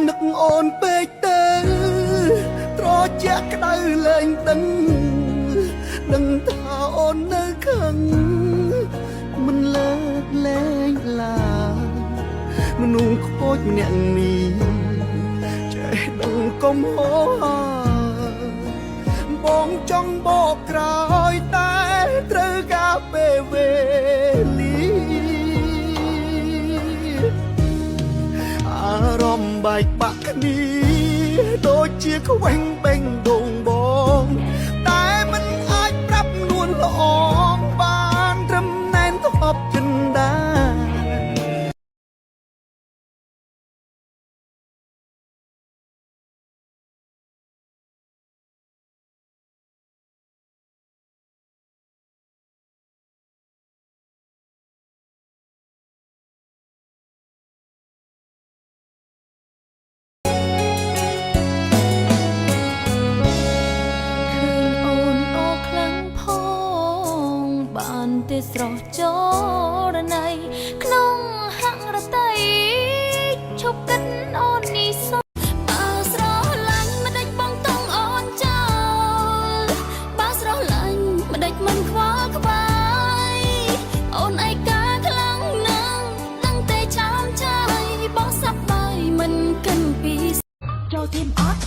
នឹកអូនពេកទៅត្រជាក់ក្តៅលែងដឹងថាអូននៅខឹងមិនលើកលែងឡាមនុស្សខូចម្នាក់នេះចេះដឹងកុំហោបងចង់បកក្រោយតែត្រូវការពេលវេលាអារម្មណ៍បែកបាក់គ្នាដូចជាខ្វែងបេងដងបងតែមិនអាចប្រាប់នួនល្អបានត្រឹមណែនធ្លាប់ចិនដាទេស្រស់ចរណៃក្នុងហាក់រតីឈប់កិនអូននេះសបើស្រឡាញ់មិនដេចបងតង់អូនចោលបើស្រឡាញ់មិនដេចមិនខ្វល់ក្បាយអូនឯកាខ្លាំងណាស់ដឹងទេចាំចាយបងសប្បាយមិនកិនពីចូលធៀមអត់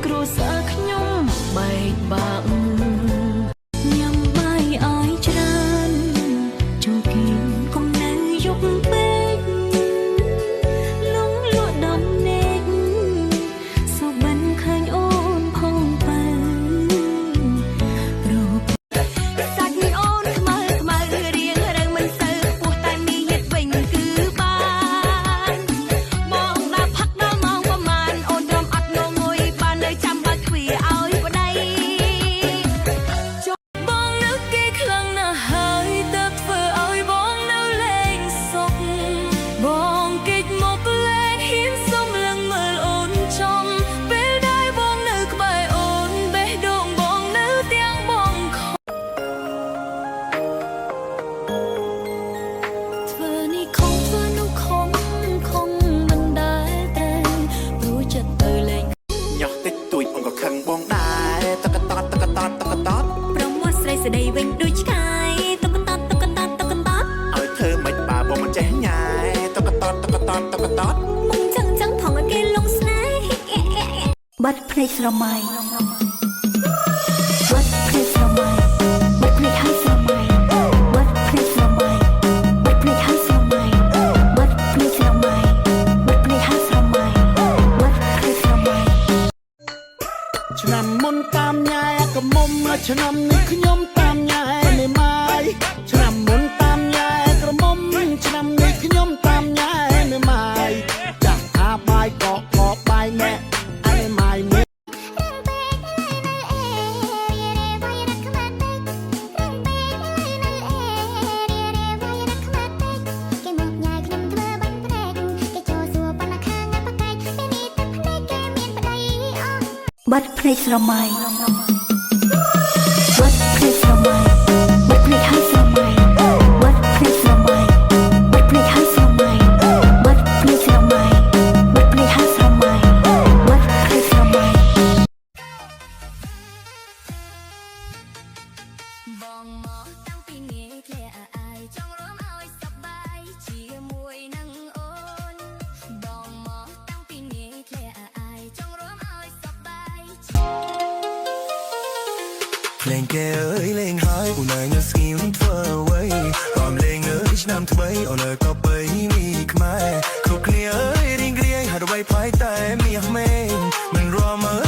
គ្រួសារខ្ញុំបែកបាក់ញ៉ាំបាយឲ្យច្រើនចង់គៀនកុំនៅយប់ពេកលងលក់ដំណេកសុបិនឃើញអូនផងបើរូបសាច់អូនខ្មៅរៀងរឹងមិនសូវពោះតែមានយិតវិញគឺបានបងដាក់ផឹកដល់ម៉ោងប្រមាណអូនរំអត់ងងុយបាននៅចាំបើទ្វាឲ្យប្តីបងនៅគេខ្លាំងណាស់ហើយទៅធ្វើឲ្យបងនៅលេងសុខបងគេចមកលេងហ៊ានសុំលឹងមើលអូនចំពេលដែលបងនៅក្បែរអូនបេះដូងបងនៅទាំងបងខំធ្វើនេះខំធ្វើនោះខំមិនដែលត្រូវព្រោះចិត្តទៅលេងញ៉ោះតិចតួចអង្គក៏ខឹងបងដែរតកតតប្រមោះស្រីស្ដីវិញដូចឆ្កែតកតឲ្យធ្វើមិនបើបងមិនចេះញ៉ែតកតមុំចឹងផងឲ្យគេលងស្នេហ៍បាត់ភ្នែកស្រមៃបាត់ភ្នែកស្រមៃបាត់ភ្នែកឲ្យស្រមៃបាត់ភ្នែកស្រមៃបាត់ភ្នែកឲ្យស្រមៃបាត់ភ្នែកស្រមៃបាត់ភ្នែកឲ្យស្រមៃបាត់ភ្នែកស្រមៃឆ្នាំមុនតាមញ៉ែក៏មុំឆ្នាំនេះខ្ញុំតាមញ៉ែមិនម៉ាយឆ្នាំមុនតាមញ៉ែក្រមុំឆ្នាំនេះខ្ញុំតាមញ៉ែមិនម៉ាយចាស់ថាបាយក៏បាយណែអីម៉ាយនេះបាត់ភ្នែកស្រមៃបាត់ភ្នែកស្រមៃបាត់ភ្នែកឲ្យស្រមៃបាត់ភ្នែកស្រមៃបាត់ភ្នែកឲ្យស្រមៃបាត់ភ្នែកស្រមៃបាត់ភ្នែកឲ្យស្រមៃបាត់ភ្នែកស្រមៃបងមកតាំងពីងាយធ្លាក់អាយចង់រួមឲ្យសប្បាយជាមួយនឹងអូនបងមកតាំងពីងាយធ្លាក់អាយចង់រួមឲ្យសប្បាយលេងគេអើយលេងហើយអូននៅស្គីមធ្វើអ្វីរំលេងអើយឆ្នាំថ្មីអូននៅក៏បីមីខ្មែរគ្រប់គ្នាអើយរៀងរាយហាត់អ្វីផ្លាយតែមាសមេមិនរមអើយ